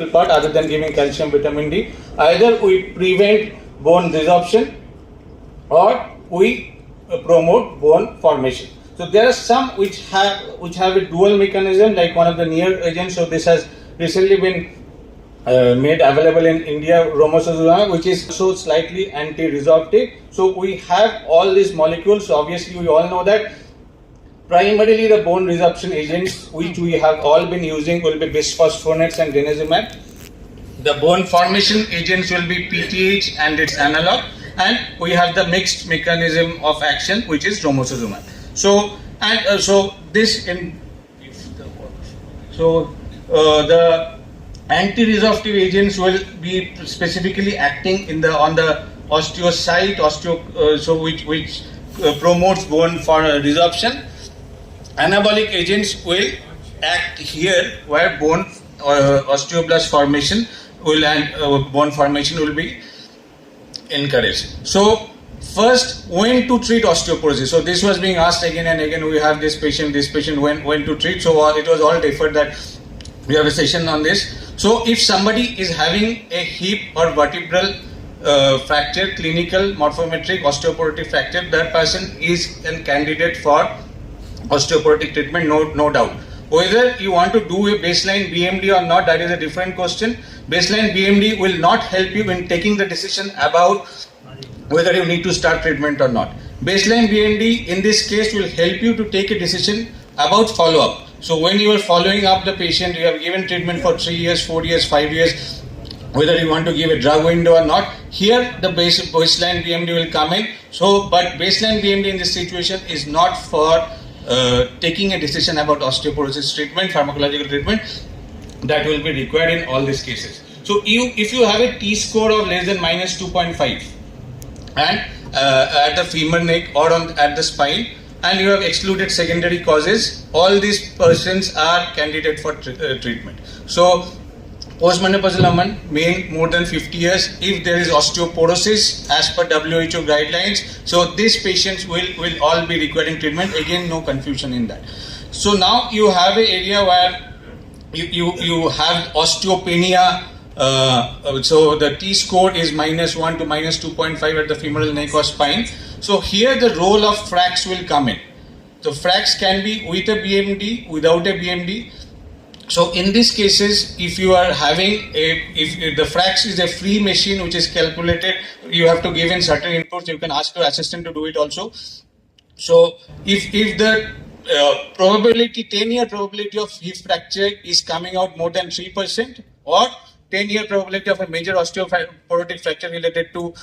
part other than giving calcium, vitamin D. Either we prevent bone resorption or we promote bone formation. So there are some which have a dual mechanism, like one of the near agents. So this has recently been made available in India, romosozumab, which is so slightly anti-resorptive. So we have all these molecules. So obviously we all know that primarily the bone resorption agents which we have all been using will be bisphosphonates and denosumab. The bone formation agents will be PTH and its analog, and we have the mixed mechanism of action which is romosozumab. So the anti-resorptive agents will be specifically acting on the osteocyte, which promotes bone for resorption. Anabolic agents will act here where bone osteoblast formation bone formation will be encouraged. So first, when to treat osteoporosis? So this was being asked again and again. We have this patient when to treat. So it was all deferred that we have a session on this. So if somebody is having a hip or vertebral fracture, clinical morphometric osteoporotic fracture, that person is a candidate for osteoporotic treatment, no doubt. Whether you want to do a baseline BMD or not, that is a different question. Baseline BMD will not help you in taking the decision about whether you need to start treatment or not. Baseline BMD in this case will help you to take a decision about follow-up. So when you are following up the patient, you have given treatment for 3 years, 4 years, 5 years, whether you want to give a drug window or not, here the baseline BMD will come in. So, but baseline BMD in this situation is not for taking a decision about osteoporosis treatment, pharmacological treatment, that will be required in all these cases. So if you have a T-score of less than minus 2.5 and at the femur neck or at the spine, and you have excluded secondary causes, all these persons are candidate for treatment. So postmenopausal women, men more than 50 years, if there is osteoporosis as per WHO guidelines, so these patients will all be requiring treatment. Again, no confusion in that. So now you have an area where you have osteopenia. So the T-score is -1 to -2.5 at the femoral neck or spine. So here the role of FRAX will come in. So FRAX can be with a BMD, without a BMD. So in these cases, if you are having if the FRAX is a free machine which is calculated, you have to give in certain inputs. You can ask your assistant to do it also. So if the probability, 10-year probability of hip fracture is coming out more than 3%, or 10-year probability of a major osteoporotic fracture related to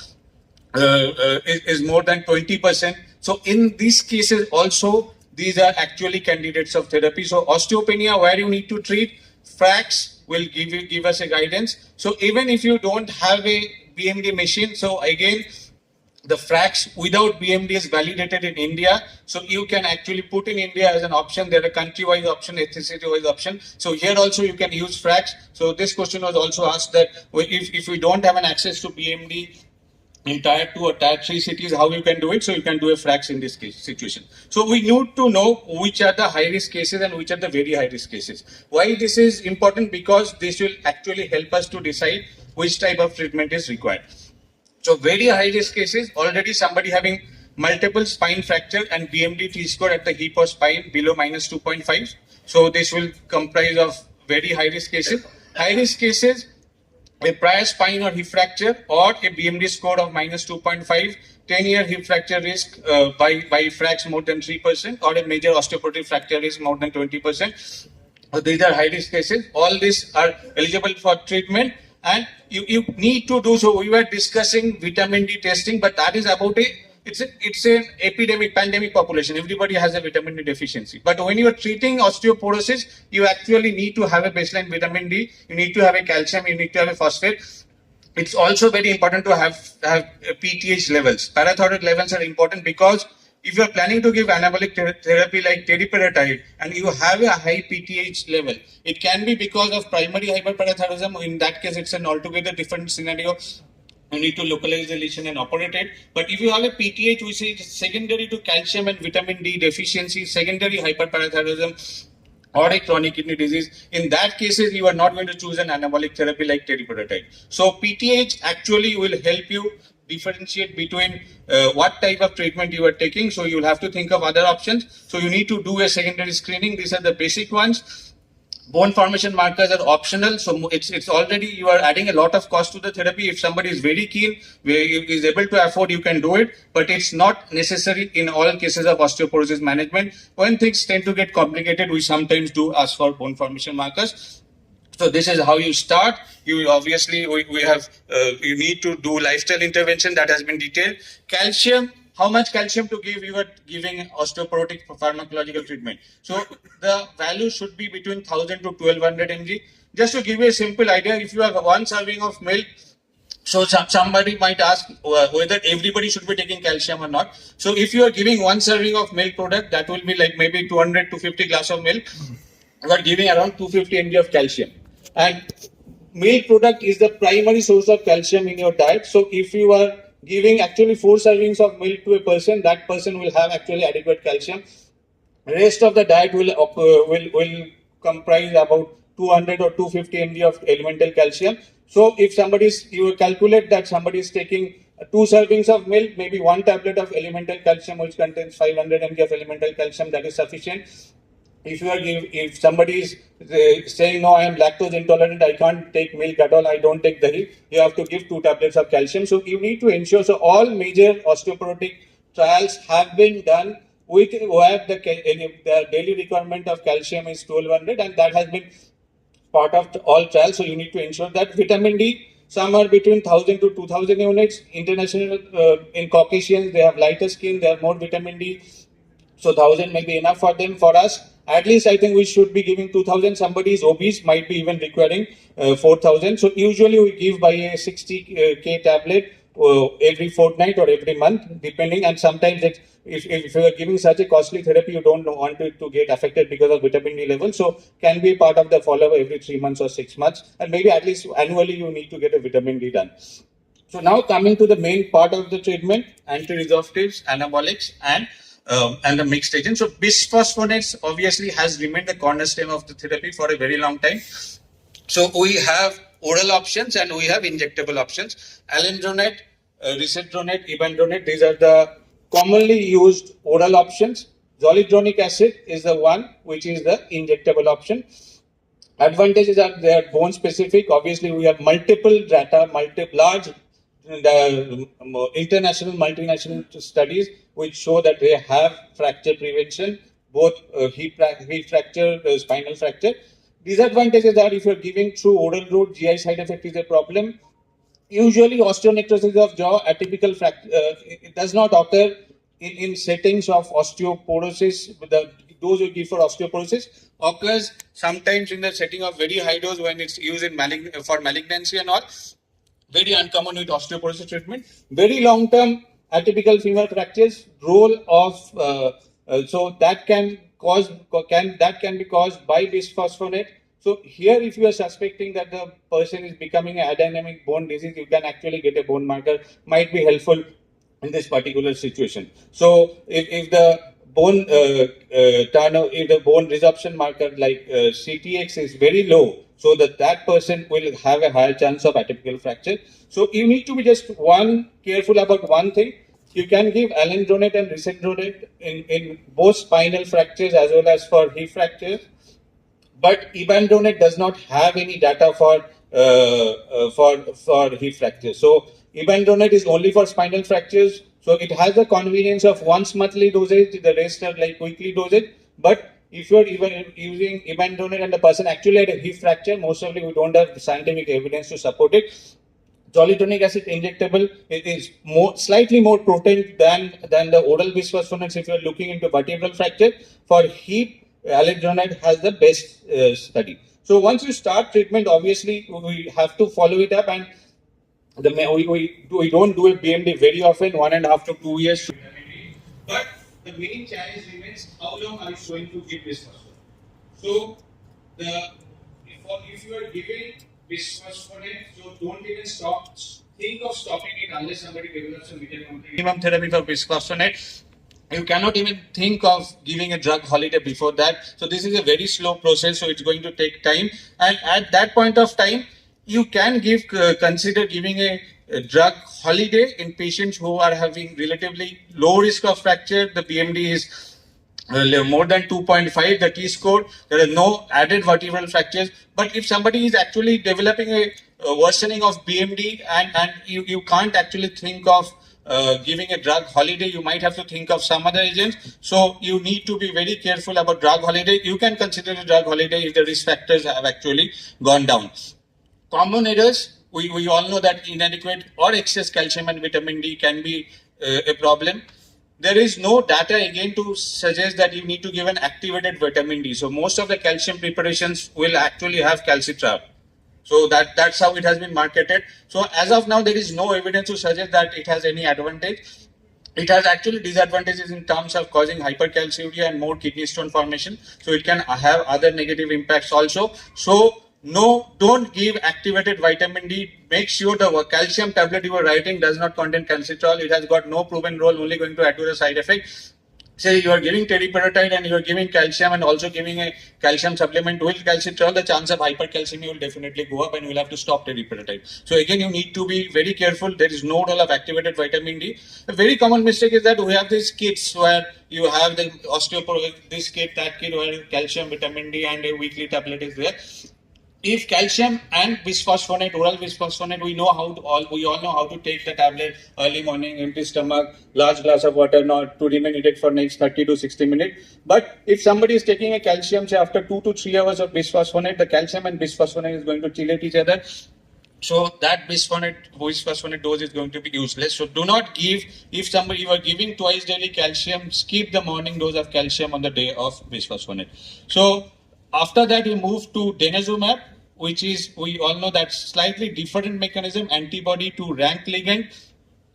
is more than 20%. So in these cases also, these are actually candidates of therapy. So osteopenia, where you need to treat, FRAX will give us a guidance. So even if you don't have a BMD machine, so again, the FRAX without BMD is validated in India. So you can actually put in India as an option. There are country-wise option, ethnicity-wise option. So here also you can use FRAX. So this question was also asked that if we don't have an access to BMD in tier 2 or tier 3 cities, how you can do it? So you can do a FRAX in this case, situation. So we need to know which are the high risk cases and which are the very high risk cases. Why this is important? Because this will actually help us to decide which type of treatment is required. So very high risk cases, already somebody having multiple spine fracture and BMD T-score at the hip or spine below -2.5. So this will comprise of very high risk cases. High risk cases, a prior spine or hip fracture or a BMD score of -2.5, 10-year hip fracture risk by FRAX more than 3%, or a major osteoporotic fracture risk more than 20%. So these are high risk cases. All these are eligible for treatment, and you need to do so. We were discussing vitamin D testing, but that is about it's an epidemic, pandemic population. Everybody has a vitamin D deficiency. But when you are treating osteoporosis, you actually need to have a baseline vitamin D. You need to have a calcium. You need to have a phosphate. It's also very important to have PTH levels. Parathyroid levels are important because if you are planning to give anabolic therapy like teriparatide and you have a high PTH level, it can be because of primary hyperparathyroidism. In that case, it's an altogether different scenario. You need to localize the lesion and operate it. But if you have a PTH which is secondary to calcium and vitamin D deficiency, secondary hyperparathyroidism, or a chronic kidney disease. In that cases, you are not going to choose an anabolic therapy like teriparatide. So PTH actually will help you differentiate between what type of treatment you are taking. So you will have to think of other options. So you need to do a secondary screening. These are the basic ones. Bone formation markers are optional, so it's already you are adding a lot of cost to the therapy. If somebody is very keen, is able to afford, you can do it, but it's not necessary in all cases of osteoporosis management. When things tend to get complicated, we sometimes do ask for bone formation markers. So this is how you start. You obviously we have you need to do lifestyle intervention that has been detailed. Calcium, how much calcium to give? You are giving osteoporotic pharmacological treatment. So the value should be between 1000 to 1200 mg. Just to give you a simple idea, if you have one serving of milk, so somebody might ask whether everybody should be taking calcium or not. So if you are giving one serving of milk product, that will be like maybe 200 to 50 glass of milk. You are giving around 250 mg of calcium. And milk product is the primary source of calcium in your diet. So if you are giving actually 4 servings of milk to a person, that person will have actually adequate calcium. Rest of the diet will comprise about 200 or 250 mg of elemental calcium. So if you calculate that somebody is taking 2 servings of milk, maybe 1 tablet of elemental calcium which contains 500 mg of elemental calcium, that is sufficient. If somebody is saying no, I am lactose intolerant, I can't take milk at all, I don't take dahi, you have to give 2 tablets of calcium. So you need to ensure. So all major osteoporotic trials have been done with where the daily requirement of calcium is 1200, and that has been part of all trials. So you need to ensure that vitamin D, some are between 1000 to 2000 units. International in Caucasians, they have lighter skin, they have more vitamin D. So 1000 may be enough for them. For us, at least I think we should be giving 2000. Somebody is obese, might be even requiring 4000. So usually we give by a 60k tablet every fortnight or every month, depending. And sometimes if you are giving such a costly therapy, you don't want it to get affected because of vitamin D level. So can be part of the follow-up every 3 months or 6 months, and maybe at least annually you need to get a vitamin D done. So now coming to the main part of the treatment, anti-resorptives, anabolics, and the mixed agent. So bisphosphonates obviously has remained the cornerstone of the therapy for a very long time. So we have oral options and we have injectable options. Alendronate, risedronate, ibandronate, these are the commonly used oral options. Zoledronic acid is the one which is the injectable option. Advantages are they are bone specific. Obviously, we have multiple data, large international, multinational studies which show that they have fracture prevention, both hip fracture, spinal fracture. Disadvantages are if you are giving through oral route, GI side effect is a problem. Usually, osteonecrosis of jaw, atypical fracture, it does not occur in settings of osteoporosis. The dose you give for osteoporosis occurs sometimes in the setting of very high dose when it's used in for malignancy and all. Very uncommon with osteoporosis treatment. Very long-term atypical femur fractures, role of so that can be caused by bisphosphonate. So here, if you are suspecting that the person is becoming a dynamic bone disease, you can actually get a bone marker. Might be helpful in this particular situation. So if the bone if the bone resorption marker like CTX is very low, so that person will have a higher chance of atypical fracture. So you need to be just careful about one thing. You can give alendronate and risedronate in both spinal fractures as well as for hip fractures, but ibandronate does not have any data for hip fractures. So ibandronate is only for spinal fractures. So it has the convenience of once monthly dosage. The rest are like weekly dosage. But if you are even using ibandronate and the person actually had a hip fracture, most of we don't have scientific evidence to support it. Zoledronic acid injectable, it is slightly more potent than the oral bisphosphonates if you are looking into vertebral fracture. For hip, alendronate has the best study. So once you start treatment, obviously we have to follow it up, and we don't do a BMD very often, 1.5 to 2 years. But the main challenge remains how long are you going to give bisphosphonate. So if you are giving bisphosphonate, so don't even think of stopping it unless somebody develops a minimum therapy for bisphosphonate. You cannot even think of giving a drug holiday before that. So this is a very slow process. So it's going to take time. And at that point of time, you can consider giving a drug holiday in patients who are having relatively low risk of fracture. The BMD is more than 2.5, the T-score. There are no added vertebral fractures. But if somebody is actually developing a worsening of BMD and you can't actually think of giving a drug holiday, you might have to think of some other agents. So you need to be very careful about drug holiday. You can consider a drug holiday if the risk factors have actually gone down. Common errors, we all know that inadequate or excess calcium and vitamin D can be a problem. There is no data again to suggest that you need to give an activated vitamin D. So most of the calcium preparations will actually have calcitrate. So that's how it has been marketed. So as of now, there is no evidence to suggest that it has any advantage. It has actually disadvantages in terms of causing hypercalciuria and more kidney stone formation. So it can have other negative impacts also. So no, don't give activated vitamin D. Make sure the calcium tablet you are writing does not contain calcitrol. It has got no proven role, only going to add to the side effect. Say you are giving teriparatide and you are giving calcium and also giving a calcium supplement with calcitrol, the chance of hypercalcemia will definitely go up and you will have to stop teriparatide. So again, you need to be very careful. There is no role of activated vitamin D. A very common mistake is that we have these kits where you have the osteoporosis, this kit, that kit, where calcium, vitamin D and a weekly tablet is there. If calcium and bisphosphonate, oral bisphosphonate, we all know how to take the tablet early morning, empty stomach, large glass of water, not to remain eaten for next 30 to 60 minutes. But if somebody is taking a calcium, say after 2 to 3 hours of bisphosphonate, the calcium and bisphosphonate is going to chelate each other. So that bisphosphonate dose is going to be useless. So do not give, if somebody you are giving twice daily calcium, skip the morning dose of calcium on the day of bisphosphonate. So after that, you move to denosumab, which is, we all know that slightly different mechanism, antibody to rank ligand.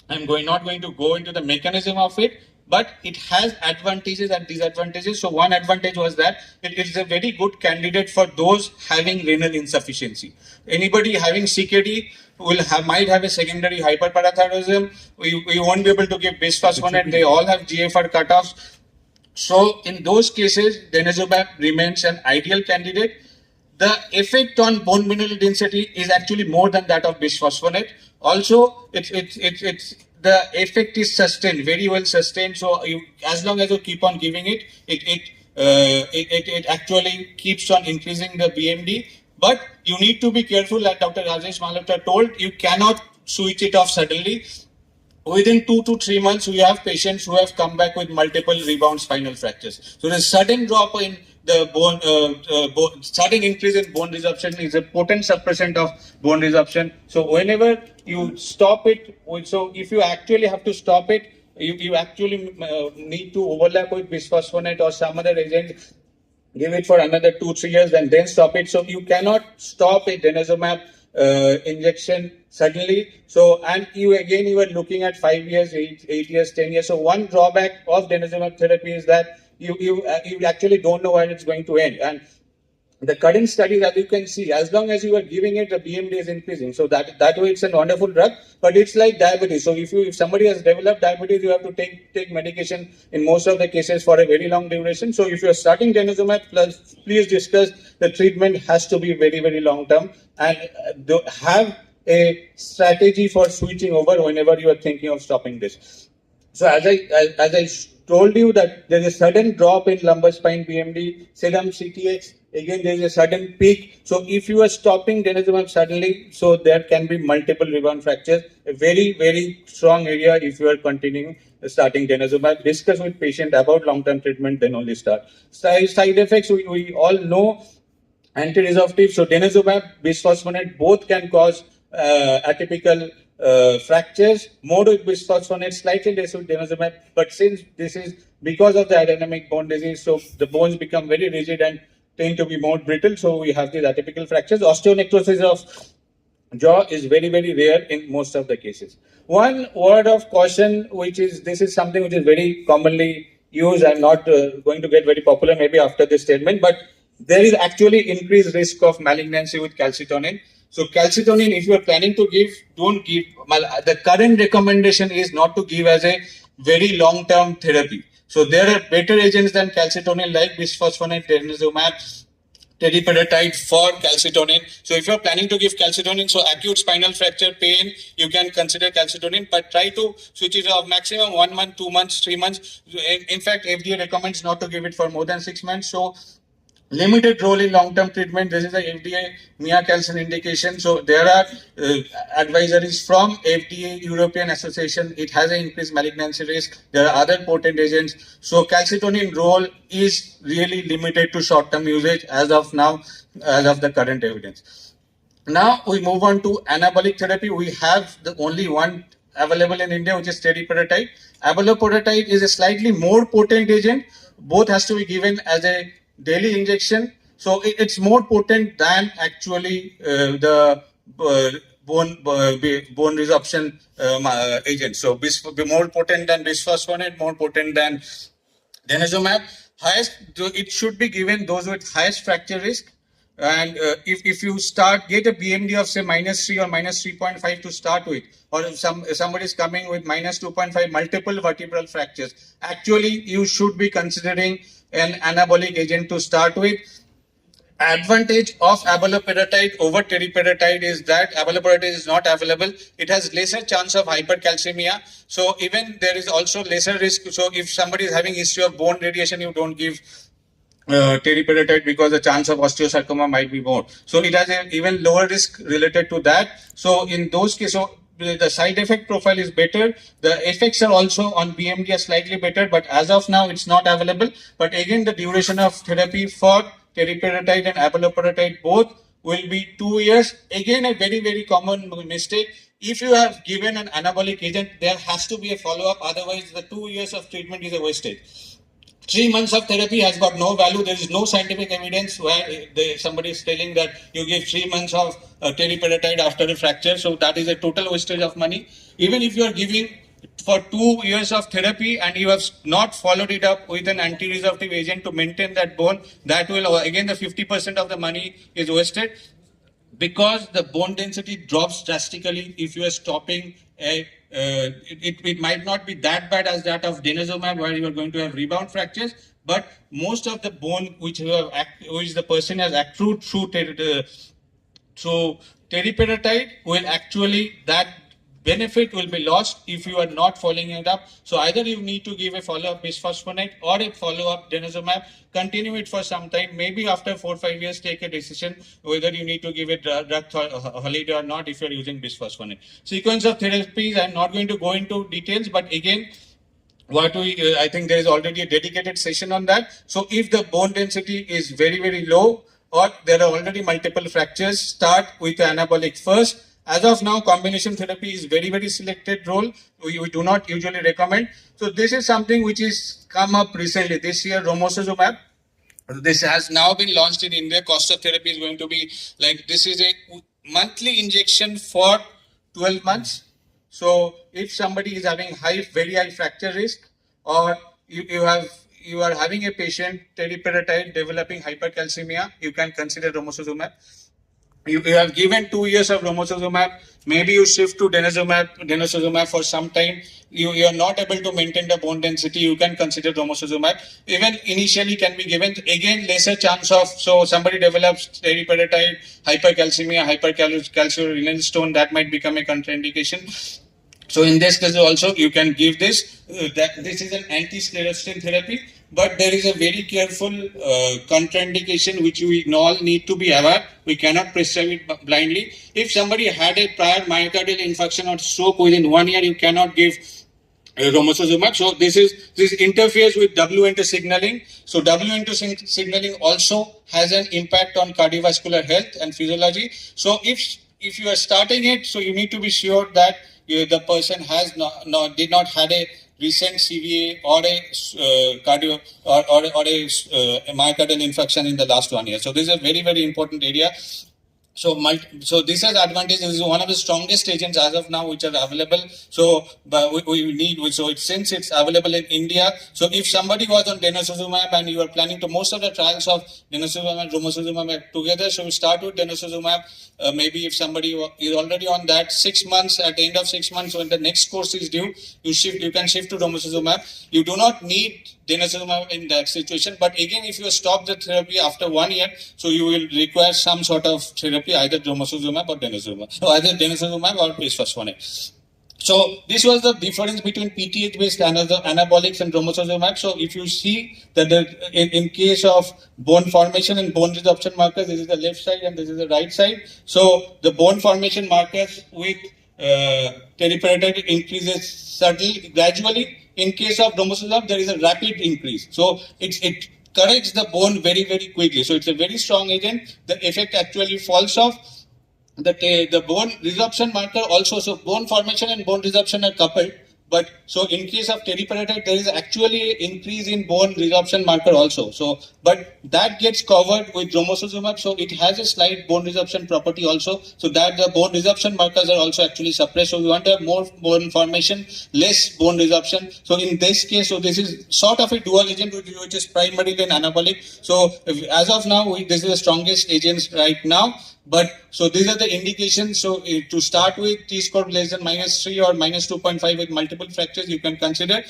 I'm not going to go into the mechanism of it, but it has advantages and disadvantages. So one advantage was that it is a very good candidate for those having renal insufficiency. Anybody having CKD might have a secondary hyperparathyroidism. We won't be able to give bisphosphonate. They all have GFR cutoffs. So in those cases, denosumab remains an ideal candidate. The effect on bone mineral density is actually more than that of bisphosphonate. Also, it's the effect is sustained, very well sustained. So as long as you keep on giving it, it actually keeps on increasing the BMD. But you need to be careful, like Dr. Rajesh Malhotra told, you cannot switch it off suddenly. Within 2 to 3 months, we have patients who have come back with multiple rebound spinal fractures. So the sudden drop in the sudden increase in bone resorption is a potent suppressant of bone resorption. So whenever you stop it, so if you actually have to stop it, you actually need to overlap with bisphosphonate or some other agent, give it for another 2-3 years and then stop it. So you cannot stop a denosumab injection suddenly. So, and you are looking at 5 years, 8 years, 10 years. So one drawback of denosumab therapy is that you actually don't know when it's going to end. And the current studies, as you can see, as long as you are giving it, the BMD is increasing. So that way it's a wonderful drug, but it's like diabetes. So if somebody has developed diabetes, you have to take medication in most of the cases for a very long duration. So if you are starting denosumab, please discuss the treatment has to be very, very long term, and have a strategy for switching over whenever you are thinking of stopping this. So as I told you that there is a sudden drop in lumbar spine BMD, serum CTX, again there is a sudden peak. So if you are stopping denosumab suddenly, so there can be multiple rebound fractures. A very, very strong area if you are continuing starting denosumab. Discuss with patient about long-term treatment, then only start. Side effects, we all know anti-resorptive. So denosumab, bisphosphonate, both can cause atypical fractures. More with bisphosphonate, slightly less with denosumab. But since this is because of the adenemic bone disease, so the bones become very rigid and tend to be more brittle. So we have these atypical fractures. Osteonecrosis of jaw is very, very rare in most of the cases. One word of caution, this is something which is very commonly used. I'm not going to get very popular maybe after this statement, but there is actually increased risk of malignancy with calcitonin. So calcitonin, if you are planning to give, don't give. The current recommendation is not to give as a very long-term therapy. So there are better agents than calcitonin like bisphosphonate, denosumab, teriparatide for calcitonin. So if you're planning to give calcitonin, so acute spinal fracture pain, you can consider calcitonin, but try to switch it off maximum 1 month, 2 months, 3 months. In fact, FDA recommends not to give it for more than 6 months. So limited role in long-term treatment. This is the FDA Mia calcium indication. So there are advisories from FDA, European Association. It has an increased malignancy risk. There are other potent agents. So calcitonin role is really limited to short-term usage as of now, as of the current evidence. Now we move on to anabolic therapy. We have the only one available in India, which is teriparatide. Abaloparatide is a slightly more potent agent. Both has to be given as a daily injection. So it's more potent than actually the bone resorption agent. So more potent than bisphosphonate, more potent than denosumab. Highest, it should be given those with highest fracture risk. And if you get a BMD of say -3 or -3.5 to start with, or if somebody is coming with -2.5 multiple vertebral fractures, actually you should be considering an anabolic agent to start with. Advantage of abaloparatide over teriparatide is that abaloparatide is not available. It has lesser chance of hypercalcemia. So even there is also lesser risk. So if somebody is having history of bone radiation, you don't give teriparatide because the chance of osteosarcoma might be more. So it has an even lower risk related to that. So in those cases, so the side effect profile is better. The effects are also on BMD are slightly better, but as of now, it's not available. But again, the duration of therapy for teriparatide and abaloparatide both will be 2 years. Again, a very, very common mistake. If you have given an anabolic agent, there has to be a follow-up. Otherwise, the 2 years of treatment is a wastage. 3 months of therapy has got no value. There is no scientific evidence where somebody is telling that you give 3 months of teriparatide after a fracture. So that is a total wastage of money. Even if you are giving for 2 years of therapy and you have not followed it up with an anti-resorptive agent to maintain that bone, that will, again, the 50% of the money is wasted, because the bone density drops drastically if you are stopping it might not be that bad as that of denosumab, where you are going to have rebound fractures, but most of the bone which the person has accrued through teriparatide will actually, that benefit will be lost if you are not following it up. So either you need to give a follow-up bisphosphonate or a follow-up denosumab, continue it for some time, maybe after 4 or 5 years take a decision whether you need to give a drug holiday or not if you are using bisphosphonate. Sequence of therapies, I am not going to go into details, but again, I think there is already a dedicated session on that. So if the bone density is very, very low, or there are already multiple fractures, start with the anabolic first. As of now, combination therapy is very, very selected role. We do not usually recommend. So this is something which is come up recently. This year, romosozumab. This has now been launched in India. Cost of therapy is going to be like, this is a monthly injection for 12 months. So if somebody is having very high fracture risk, or you are having a patient teriparatide developing hypercalcemia, you can consider romosozumab. You have given 2 years of romosozumab, maybe you shift to denosumab for some time. You are not able to maintain the bone density, you can consider romosozumab. Even initially can be given, again lesser chance of, so somebody develops teriparatide, hypercalcemia, hypercalciurenal stone, that might become a contraindication. So in this case also you can give this. This is an anti-sclerostin therapy, but there is a very careful contraindication which we all need to be aware. We cannot prescribe it blindly. If somebody had a prior myocardial infarction or stroke within 1 year, you cannot give romosozumab. So this interferes with W2 signaling. So W2 signaling also has an impact on cardiovascular health and physiology. So if you are starting it, so you need to be sure that the person has did not had a recent CVA or a myocardial infarction in the last 1 year. So this is a very, very important area. So this has advantage. This is one of the strongest agents as of now which are available. So we need, so since it's available in India, so if somebody was on denosozumab and you are planning to, most of the trials of denosozumab and romosozumab together, so we start with denosozumab. Maybe if somebody is already on that, 6 months, at the end of 6 months when the next course is due, you can shift to romosozumab. You do not need denosumab in that situation. But again, if you stop the therapy after 1 year, so you will require some sort of therapy, either romosozumab or denosumab, so either denosumab or bisphosphonate. So this was the difference between PTH-based anabolics and romosozumab. So if you see that in case of bone formation and bone resorption markers, this is the left side and this is the right side. So the bone formation markers with teriparatide increases subtly, gradually. In case of romosozumab, there is a rapid increase. So it corrects the bone very, very quickly. So it's a very strong agent. The effect actually falls off. The bone resorption marker also, so bone formation and bone resorption are coupled, but so in case of teriparatide, there is actually increase in bone resorption marker also. So, but that gets covered with romosozumab, so it has a slight bone resorption property also, so that the bone resorption markers are also actually suppressed. So we want to have more bone formation, less bone resorption. So in this case, so this is sort of a dual agent which is primarily an anabolic. So as of now, this is the strongest agents right now. But so these are the indications. So to start with, T-score less than -3 or -2.5 with multiple fractures, you can consider.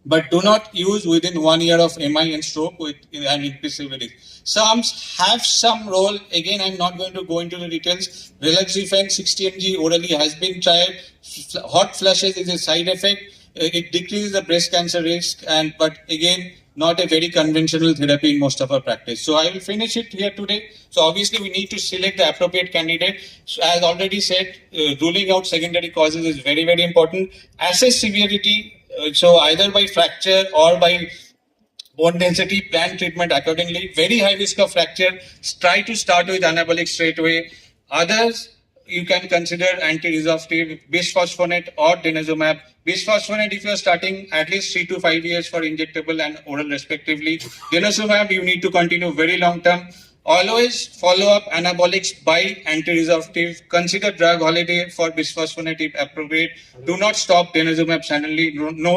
But do not use within 1 year of MI and stroke with an increased severity. Some have some role. Again, I'm not going to go into the details. Relaxifene 60 mg orally has been tried. Hot flushes is a side effect. It decreases the breast cancer risk, but again, not a very conventional therapy in most of our practice. So I will finish it here today. So obviously we need to select the appropriate candidate. So as already said, ruling out secondary causes is very, very important. Assess severity, so either by fracture or by bone density, plan treatment accordingly. Very high risk of fracture, try to start with anabolic straight away. Others, you can consider anti-resorptive, bisphosphonate or denosumab. Bisphosphonate if you are starting at least 3 to 5 years for injectable and oral respectively. Denosumab you need to continue very long term. Always follow up anabolics by anti-resorptive. Consider drug holiday for bisphosphonate if appropriate. Do not stop denosumab suddenly. No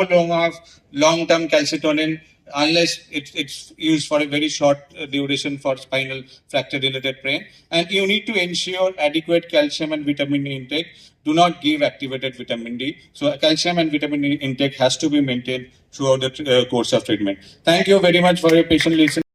long-term calcitonin unless it's used for a very short duration for spinal fracture related pain. And you need to ensure adequate calcium and vitamin D intake. Do not give activated vitamin D. So calcium and vitamin D intake has to be maintained throughout the course of treatment. Thank you very much for your patient listening.